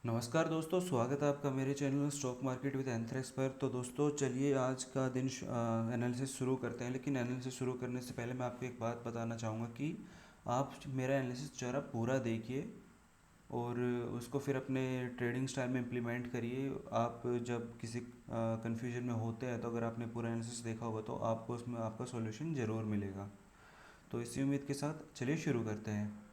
नमस्कार दोस्तों, स्वागत है आपका मेरे channel stock market with anthrax पर। तो दोस्तों चलिए आज का दिन एनालिसिस शुरू करते हैं। लेकिन एनालिसिस शुरू करने से पहले मैं आपको एक बात बताना चाहूँगा कि आप मेरा एनालिसिस ज़रा पूरा देखिए और उसको फिर अपने ट्रेडिंग स्टाइल में इम्प्लीमेंट करिए। आप जब किसी कन्फ्यूजन में होते हैं तो अगर आपने पूरा एनालिसिस देखा होगा तो आपको उसमें आपका सॉल्यूशन ज़रूर मिलेगा। तो इसी उम्मीद के साथ चलिए शुरू करते हैं।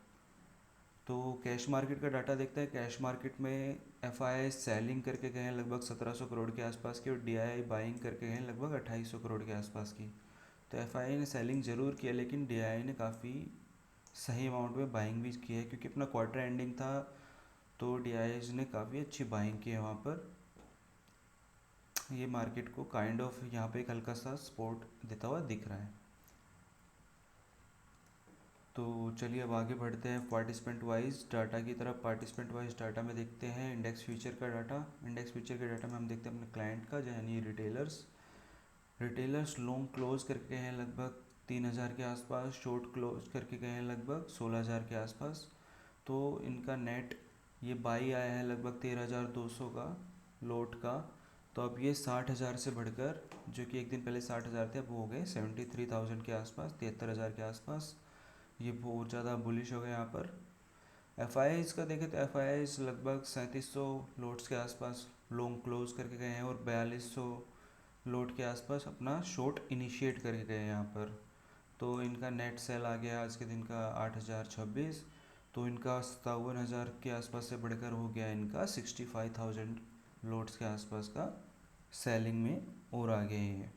तो कैश मार्केट का डाटा देखते हैं। कैश मार्केट में एफ आई सेलिंग करके गए हैं लगभग 1700 करोड़ के आसपास की, और डी आई बाइंग करके गए हैं लगभग 2800 करोड़ के आसपास की। तो एफ आई ने सेलिंग ज़रूर किया, लेकिन डी आई ने काफ़ी सही अमाउंट में बाइंग भी की है, क्योंकि अपना क्वार्टर एंडिंग था। तो डी आई ने काफ़ी अच्छी बाइंग की है वहाँ पर। ये मार्केट को काइंड ऑफ यहाँ पे एक हल्का सा सपोर्ट देता हुआ दिख रहा है। तो चलिए अब आगे बढ़ते हैं पार्टिसिपेंट वाइज डाटा की तरफ। पार्टिसिपेंट वाइज डाटा में देखते हैं इंडेक्स फ्यूचर का डाटा। इंडेक्स फ्यूचर के डाटा में हम देखते हैं अपने क्लाइंट का, यानी रिटेलर्स लॉन्ग क्लोज करके हैं लगभग 3000 के आसपास, शॉर्ट क्लोज करके गए हैं लगभग 16000 के आसपास। तो इनका नेट ये बाई आया है लगभग 13200 का लोट का। तो अब ये 60,000 से बढ़कर, जो कि एक दिन पहले 60,000 थे, अब वो हो गए 73,000 के आसपास, 73,000 के आसपास। ये बहुत ज़्यादा बुलिश हो गया यहाँ पर। एफ आई आईज़ का देखें तो एफ आई आईज़ लगभग 3700 लोट्स के आसपास लॉन्ग क्लोज करके गए हैं, और 4200 लोट के आसपास अपना शॉर्ट इनिशिएट करके गए हैं यहाँ पर। तो इनका नेट सेल आ गया आज के दिन का 8026। तो इनका 57,000 के आसपास से बढ़कर हो गया इनका 65,000 लोट्स के आसपास का सेलिंग में और आ गए हैं।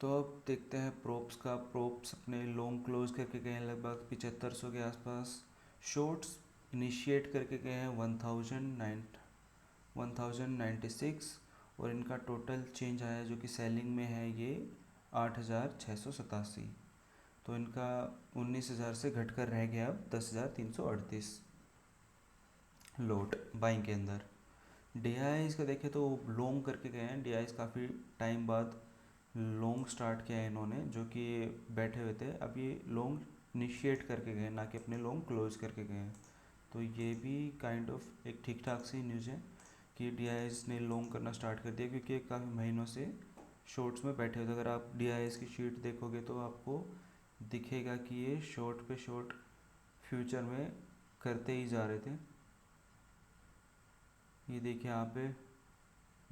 तो अब देखते हैं प्रोप्स का। प्रोप्स अपने लॉन्ग क्लोज करके गए हैं लगभग 7500 के आसपास। शॉर्ट्स इनिशिएट करके गए हैं 1096, और इनका टोटल चेंज आया जो कि सेलिंग में है ये 8687। तो इनका 19,000 से घटकर रह गया अब 10,338 लोट बाइंग के अंदर। डी आई का देखें तो लॉन्ग करके गए हैं। डी आई काफ़ी टाइम बाद लॉन्ग स्टार्ट किया है इन्होंने, जो कि बैठे हुए थे। अब ये लॉन्ग इनिशिएट करके गए, ना कि अपने लॉन्ग क्लोज करके गए हैं। तो ये भी काइंड ऑफ एक ठीक ठाक सी न्यूज़ है कि डी ने लॉन्ग करना स्टार्ट कर दिया, क्योंकि काफ़ी महीनों से शॉर्ट्स में बैठे हुए थे। अगर आप डी की शीट देखोगे तो आपको दिखेगा कि ये शॉर्ट पे शॉर्ट फ्यूचर में करते ही जा रहे थे। ये देखिए यहाँ पे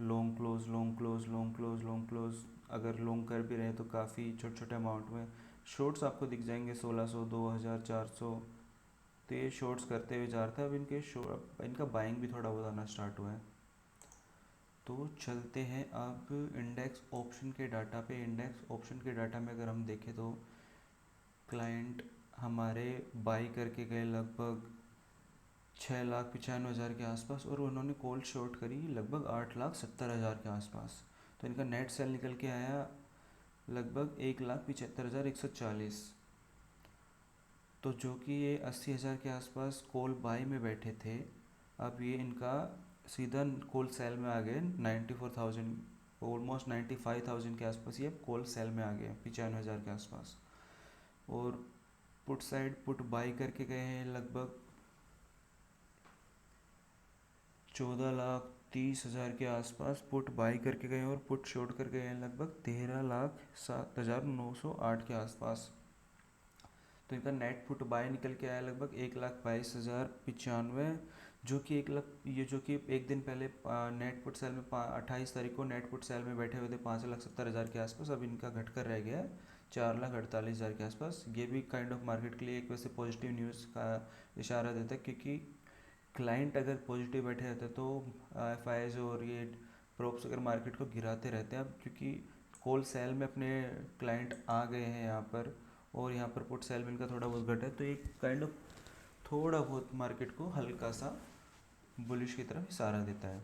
long close, long close, long close, long close. अगर लॉन्ग कर भी रहे हैं तो काफ़ी छोटे छोटे अमाउंट में शॉर्ट्स आपको दिख जाएंगे, 1600, 2000, 400। तो ये शॉर्ट्स करते हुए जा रहा था। अब इनका बाइंग भी थोड़ा बहुत आना स्टार्ट हुआ है। तो चलते हैं अब इंडेक्स ऑप्शन के डाटा पे। इंडेक्स ऑप्शन के डाटा में अगर हम देखें तो क्लाइंट हमारे बाई करके गए लगभग 6,95,000 के आसपास, और उन्होंने कॉल शॉर्ट करी लगभग 8,70,000 के आसपास। तो इनका नेट सेल निकल के आया लगभग 1,75,140। तो जो कि ये 80,000 के आसपास कॉल बाई में बैठे थे, अब ये इनका सीधा कॉल सेल में आ गए 94,000, ऑलमोस्ट 95,000 के आसपास ये कॉल सेल में आ गए 95,000 के आसपास। और पुट साइड पुट बाई करके गए हैं लगभग 14,30,000 के आसपास पुट बाई करके गए हैं, और पुट शॉर्ट करके गए हैं लगभग 13,07,908 के आसपास। तो इनका नेट पुट बाय निकल के आया लगभग 1,22,095, जो कि 1 लाख, ये जो कि एक दिन पहले नेट पुट सेल में 28 तारीख को नेट पुट सेल में बैठे हुए थे 5,70,000 के आसपास। अब इनका घटकर रह गया है 4,48,000 के आसपास। ये भी काइंड ऑफ मार्केट के लिए एक वैसे पॉजिटिव न्यूज़ का इशारा देता है, क्योंकि क्लाइंट अगर पॉजिटिव बैठे रहते तो एफ आई और ये प्रोप्स अगर मार्केट को गिराते रहते हैं। अब क्योंकि कॉल सेल में अपने क्लाइंट आ गए हैं यहाँ पर, और यहाँ पर पुट सेल में इनका थोड़ा बहुत घटा है, तो एक काइंड ऑफ थोड़ा बहुत मार्केट को हल्का सा बुलिश की तरफ इशारा देता है।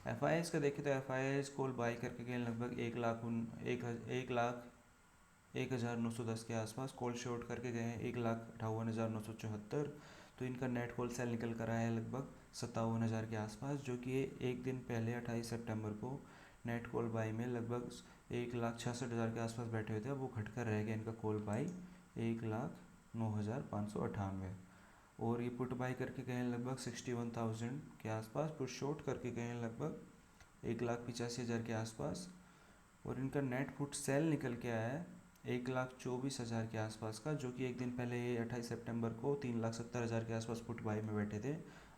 एफ आई का देखें तो एफ आई कॉल बाई करके गए लगभग 1,0910 के आसपास। कॉल शॉर्ट करके गए हैं 1,58,974। तो इनका नेट कॉल सेल निकल कर आया है लगभग 57,000 के आसपास, जो कि एक दिन पहले 28 सितंबर को नेट कॉल बाई में लगभग 1,66,000 के आसपास बैठे हुए थे। अब वो घटकर रह गया इनका कॉल बाई 1,09,598। और ये पुट बाई करके गए हैं लगभग 61,000 के आसपास, पुट शॉर्ट करके गए हैं लगभग 1,85,000 के आसपास, और इनका नेट पुट सेल निकल के आया है 1,24,000 के आसपास का, जो कि एक दिन पहले 28 सितंबर को 3,70,000 के आसपास पुट बाई में बैठे थे।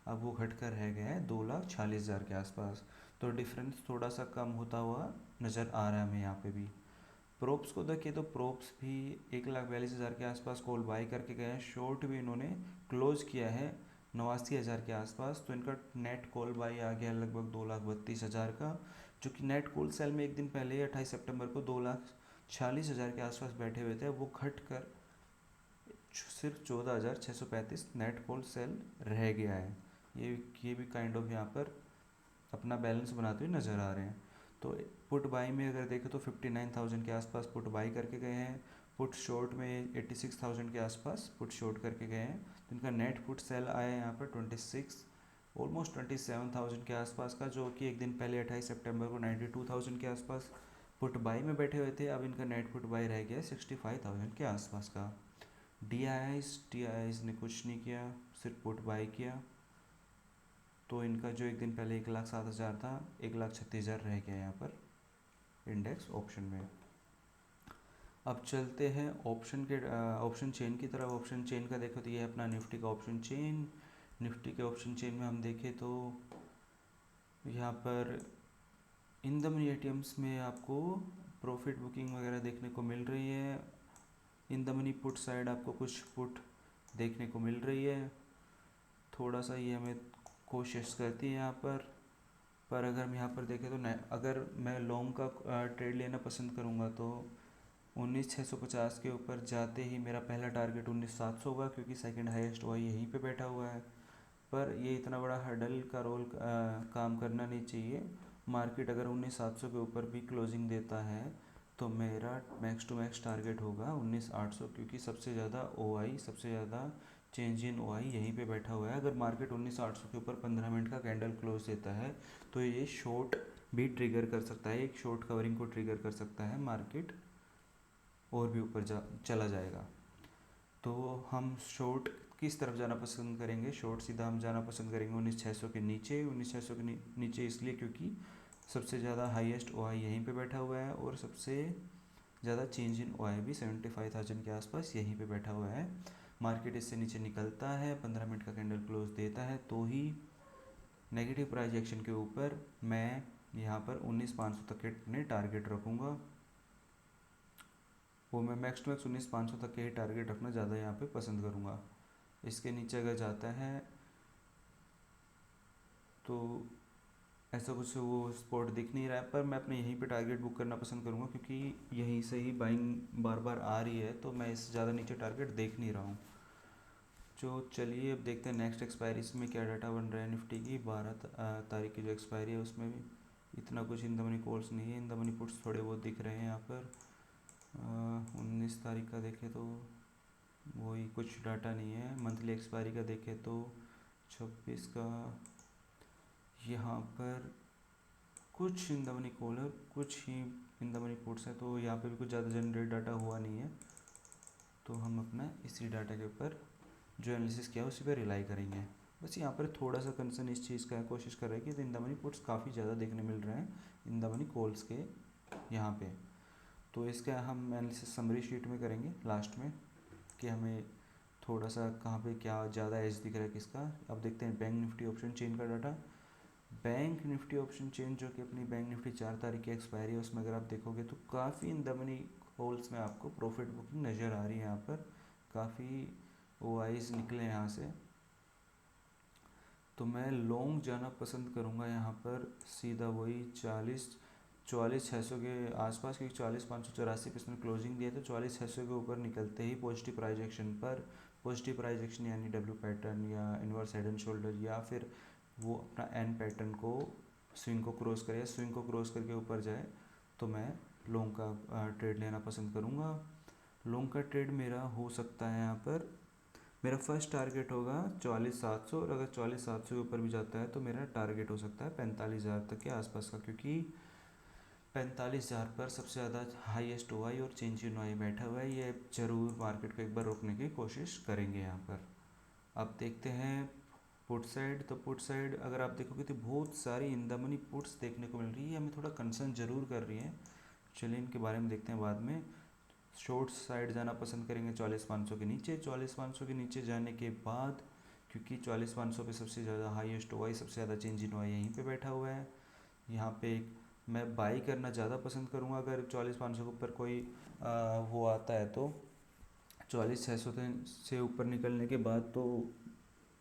अब वो घट कर रह गए हैं 2,46,000 के आसपास। तो डिफरेंस थोड़ा सा कम होता हुआ नज़र आ रहा है हमें यहाँ पे भी। प्रोप्स को देखिए तो प्रोप्स भी 1,42,000 के आसपास कॉल बाई करके गए हैं, शॉर्ट भी इन्होंने क्लोज किया है 89,000 के आसपास। तो इनका नेट कॉल बाई आ गया लगभग 2,32,000 का, जो कि नेट कॉल सेल में एक दिन पहले 28 सितंबर को 2,46,000 के आसपास बैठे हुए थे, वो घट कर सिर्फ 14,635 नेट कॉल सेल रह गया है। ये भी काइंड ऑफ यहाँ पर अपना बैलेंस बनाते हुए नज़र आ रहे हैं। तो पुट बाई में अगर देखें तो 59,000 के आसपास पुट बाई करके गए हैं, पुट शॉर्ट में 86,000 के आसपास पुट शॉर्ट करके गए हैं। तो इनका नेट पुट सेल आया है यहाँ पर 26 ऑलमोस्ट 27,000 के आसपास का, जो कि एक दिन पहले 28 सितंबर को 92,000 के आसपास पुट बाई में बैठे हुए थे। अब इनका नेट पुट बाई रह गया 65,000 के आसपास का। डी आई ने कुछ नहीं किया, सिर्फ पुट बाई किया। तो इनका जो एक दिन पहले 1,07,000 था 1,36,000 रह गया यहाँ पर इंडेक्स ऑप्शन में। अब चलते हैं ऑप्शन चेन की तरफ। ऑप्शन चेन का देखो तो ये अपना निफ्टी का ऑप्शन चेन। निफ्टी के ऑप्शन चेन में हम देखें तो यहाँ पर इन द मनी एटीएम्स में आपको प्रॉफिट बुकिंग वगैरह देखने को मिल रही है। In the money put side आपको कुछ पुट देखने को मिल रही है। थोड़ा सा ये हमें कोशिश करती है यहाँ पर अगर हम यहाँ पर देखें तो अगर मैं लॉन्ग का ट्रेड लेना पसंद करूँगा तो 19,650 के ऊपर जाते ही मेरा पहला टारगेट 19,700 होगा, क्योंकि सेकंड हाईएस्ट हुआ यहीं पे बैठा हुआ है। पर ये इतना बड़ा हर्डल का रोल काम करना नहीं चाहिए। मार्केट अगर 19,700 के ऊपर भी क्लोजिंग देता है तो मेरा मैक्स टू मैक्स टारगेट होगा 19,800, क्योंकि सबसे ज़्यादा ओआई, सबसे ज़्यादा चेंज इन ओआई यहीं पे बैठा हुआ है। अगर मार्केट 19,800 के ऊपर 15 मिनट का कैंडल क्लोज देता है तो ये शॉर्ट भी ट्रिगर कर सकता है, एक शॉर्ट कवरिंग को ट्रिगर कर सकता है, मार्केट और भी ऊपर चला जाएगा। तो हम शॉर्ट किस तरफ जाना पसंद करेंगे? शॉर्ट सीधा हम जाना पसंद करेंगे 19,600 के नीचे। 19,600 के नीचे इसलिए क्योंकि सबसे ज़्यादा हाईएस्ट ओआई यहीं पे बैठा हुआ है, और सबसे ज़्यादा चेंज इन ओआई भी 75,000 के आसपास यहीं पे बैठा हुआ है। मार्केट इससे नीचे निकलता है, 15 मिनट का कैंडल क्लोज देता है, तो ही नेगेटिव प्राइस एक्शन के ऊपर मैं यहाँ पर 19,500 तक के अपने टारगेट रखूँगा। वो मैं मैक्स टू मैक्स 19,500 तक के ही टारगेट रखना ज़्यादा यहाँ पे पसंद करूँगा। इसके नीचे अगर जाता है तो ऐसा कुछ वो स्पॉट दिख नहीं रहा है, पर मैं अपने यहीं पे टारगेट बुक करना पसंद करूँगा, क्योंकि यहीं से ही बाइंग बार बार आ रही है, तो मैं इससे ज़्यादा नीचे टारगेट देख नहीं रहा हूँ। जो चलिए अब देखते हैं नेक्स्ट एक्सपायरी में क्या डाटा बन रहा है। निफ्टी की 12 तारीख की जो एक्सपायरी है उसमें भी इतना कुछ इन द मनी कॉल्स नहीं है, इन द मनी पुट्स थोड़े बहुत दिख रहे हैं यहाँ पर। 19 तारीख का देखें तो वही कुछ डाटा नहीं है। मंथली एक्सपायरी का देखें तो 26 का यहाँ पर कुछ इन द मनी कॉल है, कुछ ही इन द मनी पुट्स है, तो यहाँ पे भी कुछ ज़्यादा जनरेट डाटा हुआ नहीं है। तो हम अपना इसी डाटा के ऊपर जो एनालिसिस किया उसी पर रिलाई करेंगे। बस यहाँ पर थोड़ा सा कंसर्न इस चीज़ का है, कोशिश कर रहे हैं कि इन द मनी पुट्स काफ़ी ज़्यादा देखने मिल रहे हैं इन द मनी कॉल्स के यहाँ पे। तो इसका हम एनालिसिस समरी शीट में करेंगे लास्ट में, कि हमें थोड़ा सा कहाँ पे क्या ज़्यादा एज दिख रहा है किसका। अब देखते हैं बैंक निफ्टी ऑप्शन चेन का data. Bank Nifty option chain जो कि अपनी बैंक निफ्टी 4 तारीख की एक्सपायरी है, उसमें अगर आप देखोगे तो काफ़ी इन द मनी होल्स में आपको प्रॉफिट बुकिंग नज़र आ रही है। यहाँ पर काफ़ी ओआईज निकले यहाँ से, तो मैं लॉन्ग जाना पसंद करूँगा यहाँ पर सीधा वही 44,600 के आसपास, क्योंकि 44,584 पे इसने क्लोजिंग दिया, तो 44,600 के ऊपर निकलते ही पॉजिटिव प्राइस एक्शन पर, पॉजिटिव प्राइस एक्शन यानी डब्ल्यू पैटर्न या इनवर्स हेड एंड शोल्डर, या फिर वो अपना एन पैटर्न को स्विंग को क्रॉस करे, स्विंग को क्रॉस करके ऊपर जाए, तो मैं लॉन्ग का ट्रेड लेना पसंद करूँगा। लॉन्ग का ट्रेड मेरा हो सकता है यहाँ पर, मेरा फर्स्ट टारगेट होगा 44,700, और अगर 44,700 के ऊपर भी जाता है तो मेरा टारगेट हो सकता है 45,000 तक के आसपास का, क्योंकि 45,000 पर सबसे ज़्यादा हाईएस्ट ओआई और चेंज इन ओआई बैठा हुआ है। ये ज़रूर मार्केट को एक बार रोकने की कोशिश करेंगे यहाँ पर। अब देखते हैं पुट साइड। तो पुट साइड अगर आप देखोगे तो बहुत सारी इन द मनी पुट्स देखने को मिल रही है, हमें थोड़ा कंसर्न ज़रूर कर रही है। चलिए इनके बारे में देखते हैं बाद में। शॉर्ट साइड जाना पसंद करेंगे 44,500 के नीचे। 44,500 के नीचे जाने के बाद, क्योंकि 44,500 पे सबसे ज़्यादा हाईएस्ट हुआ है, सबसे ज़्यादा चेंज इन हुआ यहीं पे बैठा हुआ है। यहाँ पे मैं बाई करना ज़्यादा पसंद करूँगा अगर 44,500 के ऊपर कोई वो आता है तो। 44,600 से ऊपर निकलने के बाद तो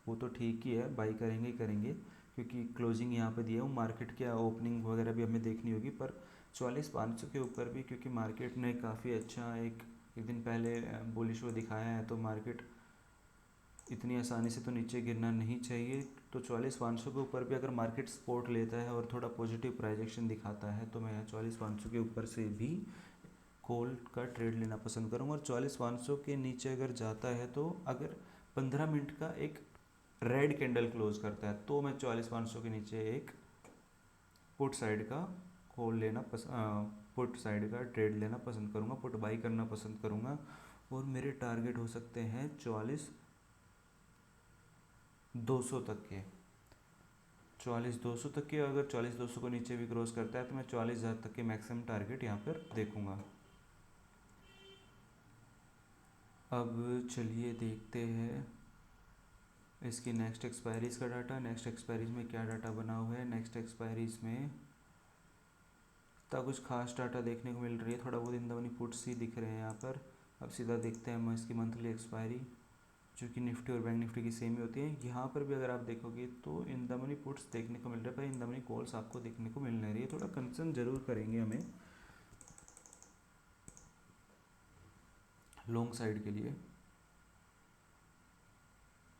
वो तो ठीक ही है, बाई करेंगे ही करेंगे, क्योंकि क्लोजिंग यहाँ पे दिया हूँ। मार्केट क्या ओपनिंग वगैरह भी हमें देखनी होगी, पर 44,500 के ऊपर भी, क्योंकि मार्केट ने काफ़ी अच्छा एक दिन पहले बुलिश वो दिखाया है, तो मार्केट इतनी आसानी से तो नीचे गिरना नहीं चाहिए। तो 44,500 के ऊपर भी अगर मार्केट सपोर्ट लेता है और थोड़ा पॉजिटिव प्राइजेक्शन दिखाता है, तो मैं 44,500 के ऊपर से भी कॉल का ट्रेड लेना पसंद करूँगा। और 44,500 के नीचे अगर जाता है, तो अगर 15 मिनट का एक रेड कैंडल क्लोज करता है, तो मैं 44,500 के नीचे एक पुट साइड का कॉल लेना पुट साइड का ट्रेड लेना पसंद करूँगा, पुट बाई करना पसंद करूँगा। और मेरे टारगेट हो सकते हैं 44,200 तक के। 44,200 तक के, अगर 44,200 को नीचे भी क्रॉस करता है तो मैं 40,000 तक के मैक्सिमम टारगेट यहाँ पर देखूँगा। अब चलिए देखते हैं इसकी नेक्स्ट एक्सपायरीज़ का डाटा। नेक्स्ट एक्सपायरीज़ में क्या डाटा बना हुआ है। नेक्स्ट एक्सपायरीज़ में इतना कुछ खास डाटा देखने को मिल रही है, थोड़ा बहुत इन द मनी पुट्स ही दिख रहे हैं यहाँ पर। अब सीधा देखते हैं हम इसकी मंथली एक्सपायरी, जो कि निफ्टी और बैंक निफ्टी की सेम ही होती है। यहाँ पर भी अगर आप देखोगे तो इन द मनी पुट्स देखने को मिल रहा है, पर इन द मनी कॉल्स आपको देखने को मिल नहीं रही है। थोड़ा कंसर्न जरूर करेंगे हमें लॉन्ग साइड के लिए,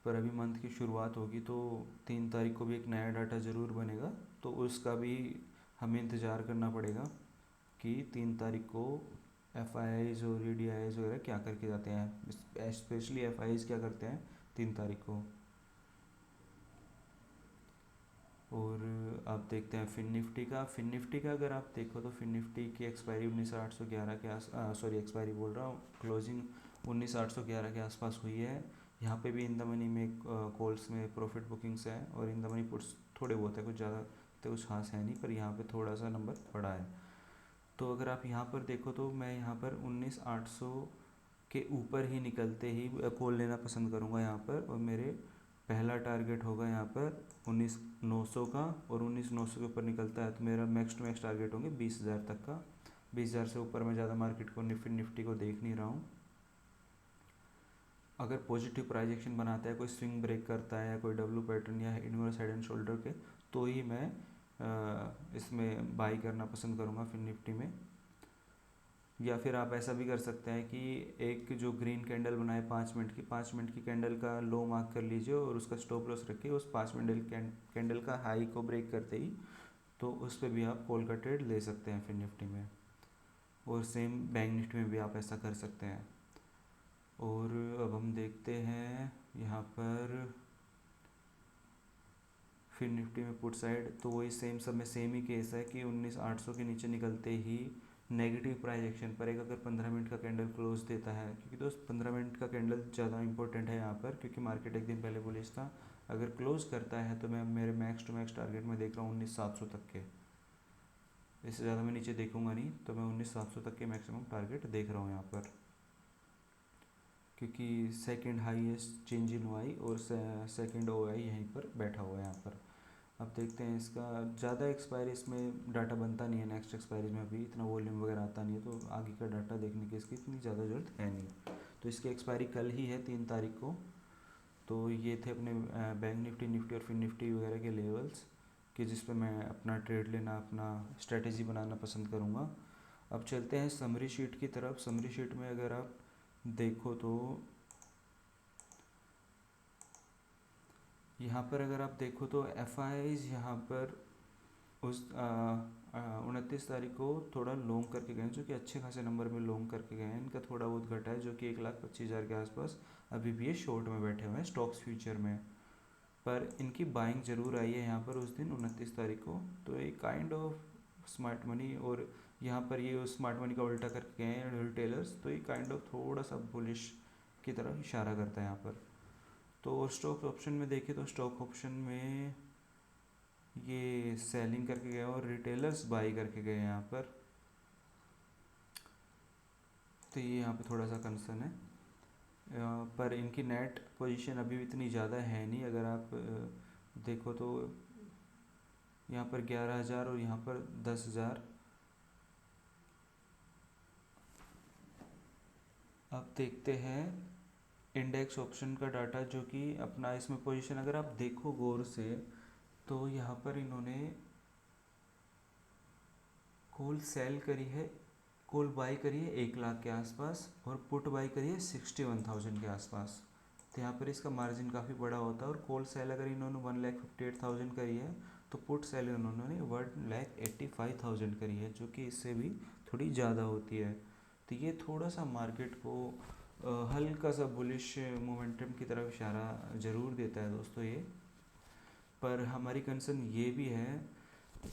पर अभी मंथ की शुरुआत होगी तो 3 तारीख को भी एक नया डाटा ज़रूर बनेगा, तो उसका भी हमें इंतज़ार करना पड़ेगा कि 3 तारीख को FIIs और EDIs वगैरह क्या करके जाते हैं, स्पेशली FIIs क्या करते हैं 3 तारीख को। और आप देखते हैं फिन निफ्टी का। फिन निफ्टी का अगर आप देखो तो फिन निफ्टी की एक्सपायरी 19,811 के एक्सपायरी बोल रहा हूँ, क्लोजिंग 19,811 के आसपास हुई है। यहाँ पे भी इन द मनी में कॉल्स में प्रॉफिट बुकिंग्स है, और इन द मनी पुट्स थोड़े बहुत है, कुछ ज़्यादा तो कुछ खास है नहीं, पर यहाँ पे थोड़ा सा नंबर बड़ा है। तो अगर आप यहाँ पर देखो तो मैं यहाँ पर 19,800 के ऊपर ही निकलते ही कॉल लेना पसंद करूँगा यहाँ पर। और मेरे पहला टारगेट होगा यहाँ पर 19,900 का, और 19,900 के ऊपर निकलता है तो मेरा मैक्स टू मैक्स टारगेट होंगे 20,000 तक का। 20,000 से ऊपर मैं ज़्यादा मार्केट को निफ्टी को देख नहीं रहा हूँ। अगर पॉजिटिव प्राइजेक्शन बनाता है, कोई स्विंग ब्रेक करता है, या कोई डब्लू पैटर्न या इनवर्स हेड एंड शोल्डर के, तो ही मैं इसमें बाई करना पसंद करूँगा फिर निफ्टी में। या फिर आप ऐसा भी कर सकते हैं कि एक जो ग्रीन कैंडल बनाए 5 मिनट की, 5 मिनट की कैंडल का लो मार्क कर लीजिए और उसका स्टॉप लॉस रखिए उस 5 मिनट कैंडल का हाई को ब्रेक करते ही, तो उस पर भी आप कॉल का ट्रेड ले सकते हैं फिर निफ्टी में। और सेम बैंक निफ्टी में भी आप ऐसा कर सकते हैं। और अब हम देखते हैं यहाँ पर फिर निफ्टी में पुट साइड, तो वही सेम सब में सेम ही केस है कि 19,800 के नीचे निकलते ही नेगेटिव प्राइस एक्शन पर एक अगर 15 मिनट का कैंडल क्लोज देता है, क्योंकि दोस्त 15 मिनट का कैंडल ज़्यादा इंपॉर्टेंट है यहाँ पर, क्योंकि मार्केट एक दिन पहले बुलिश था। अगर क्लोज करता है तो मैं मेरे मैक्स टू मैक्स टारगेट में देख रहा हूँ 19,700 तक के, इससे ज़्यादा मैं नीचे देखूंगा नहीं, तो मैं 19,700 तक के मैक्सिमम टारगेट देख रहा हूँ यहाँ पर, क्योंकि second highest change in OI और सेकंड OI यहीं पर बैठा हुआ है यहाँ पर। अब देखते हैं इसका ज़्यादा एक्सपायरी इसमें डाटा बनता नहीं है, नेक्स्ट एक्सपायरी में अभी इतना वॉल्यूम वगैरह आता नहीं है, तो आगे का डाटा देखने की इसकी इतनी ज़्यादा ज़रूरत है नहीं। तो इसकी एक्सपायरी कल ही है 3 तारीख को। तो ये थे अपने बैंक निफ्टी और फिन निफ्टी वगैरह के लेवल्स, कि जिस पे मैं अपना ट्रेड लेना, अपना स्ट्रेटेजी बनाना पसंद करूँगा। अब चलते हैं समरी शीट की तरफ। समरी शीट में अगर आप देखो तो यहाँ पर अगर आप देखो तो FIIs यहाँ पर उस 29 तारीख को थोड़ा लॉन्ग करके गए, जो कि अच्छे खासे नंबर में लॉन्ग करके गए हैं। इनका थोड़ा बहुत घटा है, जो कि 1,25,000 के आसपास अभी भी ये शॉर्ट में बैठे हुए हैं स्टॉक्स फ्यूचर में, पर इनकी बाइंग ज़रूर आई है यहाँ पर उस दिन 29 तारीख को। तो एक काइंड ऑफ स्मार्ट मनी, और यहाँ पर ये उस स्मार्ट मनी का उल्टा करके गए हैं रिटेलर्स, तो ये काइंड ऑफ थोड़ा सा बुलिश की तरफ इशारा करता है यहाँ पर। तो स्टॉक ऑप्शन में देखें तो स्टॉक ऑप्शन में ये सेलिंग करके गए और रिटेलर्स बाई करके गए यहाँ पर। तो ये यहाँ पे थोड़ा सा कंसर्न है। पर इनकी नेट पोजीशन अभी भी इतनी ज़्यादा है नहीं। अगर आप देखो तो यहाँ पर 11,000 और यहाँ पर 10,000। अब देखते हैं इंडेक्स ऑप्शन का डाटा, जो कि अपना इसमें पोजीशन अगर आप देखो गौर से तो यहाँ पर इन्होंने कॉल सेल करी है, कॉल बाई करी है 1 लाख के आसपास और पुट बाई करी है 61,000 के आसपास। तो यहाँ पर इसका मार्जिन काफ़ी बड़ा होता है। और कॉल सेल अगर इन्होंने 1,58,000 करी है तो पुट सेल इन्होंने 1,85,000 करी है, जो कि इससे भी थोड़ी ज़्यादा होती है। तो ये थोड़ा सा मार्केट को हल्का सा बुलिश मोमेंटम की तरफ इशारा ज़रूर देता है दोस्तों ये। पर हमारी कंसर्न ये भी है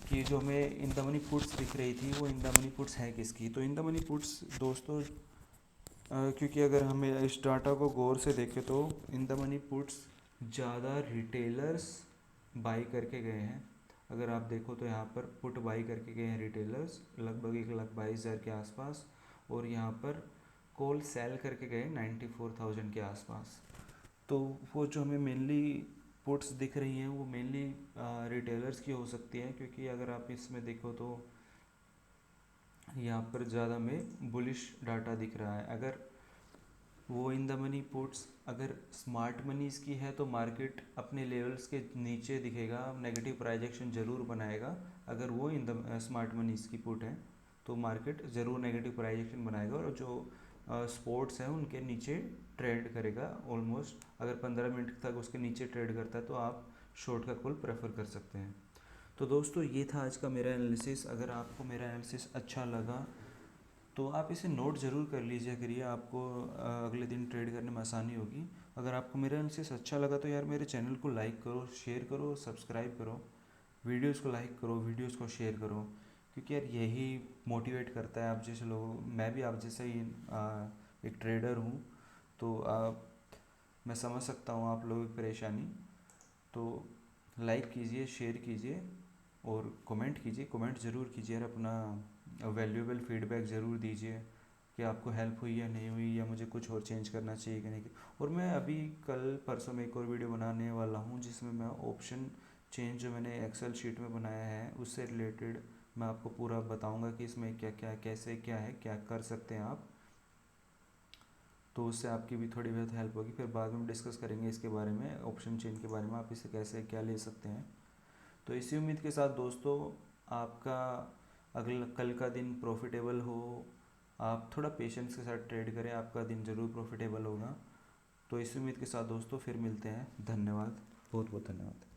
कि जो हमें इन द मनी पुट्स दिख रही थी वो इन द मनी पुट्स है किसकी। तो इन द मनी पुट्स दोस्तों क्योंकि अगर हमें इस डाटा को गौर से देखें तो इन द मनी पुट्स ज़्यादा रिटेलर्स बाई करके गए हैं। अगर आप देखो तो यहाँ पर पुट बाई करके गए हैं रिटेलर्स लगभग 1,22,000 के आसपास, और यहाँ पर कॉल सेल करके गए 94,000 के आसपास। तो वो जो हमें मेनली पुट्स दिख रही हैं वो मेनली रिटेलर्स की हो सकती है, क्योंकि अगर आप इसमें देखो तो यहाँ पर ज़्यादा में बुलिश डाटा दिख रहा है। अगर वो इन द मनी पुट्स अगर स्मार्ट मनीज़ की है तो मार्केट अपने लेवल्स के नीचे दिखेगा, नेगेटिव प्राइजेक्शन ज़रूर बनाएगा। अगर वो इन द स्मार्ट मनीज़ की पुट है तो मार्केट ज़रूर नेगेटिव प्राइजेक्शन बनाएगा, और जो स्पोर्ट्स हैं उनके नीचे ट्रेड करेगा ऑलमोस्ट। अगर 15 मिनट तक उसके नीचे ट्रेड करता है तो आप शॉर्ट का कॉल प्रेफर कर सकते हैं। तो दोस्तों ये था आज का मेरा एनालिसिस। अगर आपको मेरा एनालिसिस अच्छा लगा तो आप इसे नोट ज़रूर कर लीजिए करिए, आपको अगले दिन ट्रेड करने में आसानी होगी। अगर आपको मेरा एनालिसिस अच्छा लगा तो यार मेरे चैनल को लाइक करो, शेयर करो, सब्सक्राइब करो, वीडियोस को लाइक करो, वीडियोस को शेयर करो, क्योंकि यार यही मोटिवेट करता है आप जैसे लोगों। मैं भी आप जैसा ही एक ट्रेडर हूँ, तो मैं समझ सकता हूँ आप लोगों की परेशानी। तो लाइक कीजिए, शेयर कीजिए और कमेंट कीजिए, कमेंट ज़रूर कीजिए यार, अपना वैल्यूएबल फीडबैक ज़रूर दीजिए कि आपको हेल्प हुई या नहीं हुई, या मुझे कुछ और चेंज करना चाहिए कि नहीं। और मैं अभी कल परसों में एक और वीडियो बनाने वाला हूँ जिसमें मैं ऑप्शन चेंज जो मैंने एक्सेल शीट में बनाया है उससे रिलेटेड मैं आपको पूरा बताऊँगा कि इसमें क्या क्या कैसे क्या है, क्या कर सकते हैं आप। तो उससे आपकी भी थोड़ी बहुत हेल्प होगी। फिर बाद में डिस्कस करेंगे इसके बारे में, ऑप्शन चेंज के बारे में, आप इसे कैसे क्या ले सकते हैं। तो इसी उम्मीद के साथ दोस्तों आपका अगला कल का दिन प्रॉफिटेबल हो। आप थोड़ा पेशेंस के साथ ट्रेड करें, आपका दिन ज़रूर प्रॉफिटेबल होगा। तो इसी उम्मीद के साथ दोस्तों फिर मिलते हैं। धन्यवाद, बहुत बहुत धन्यवाद।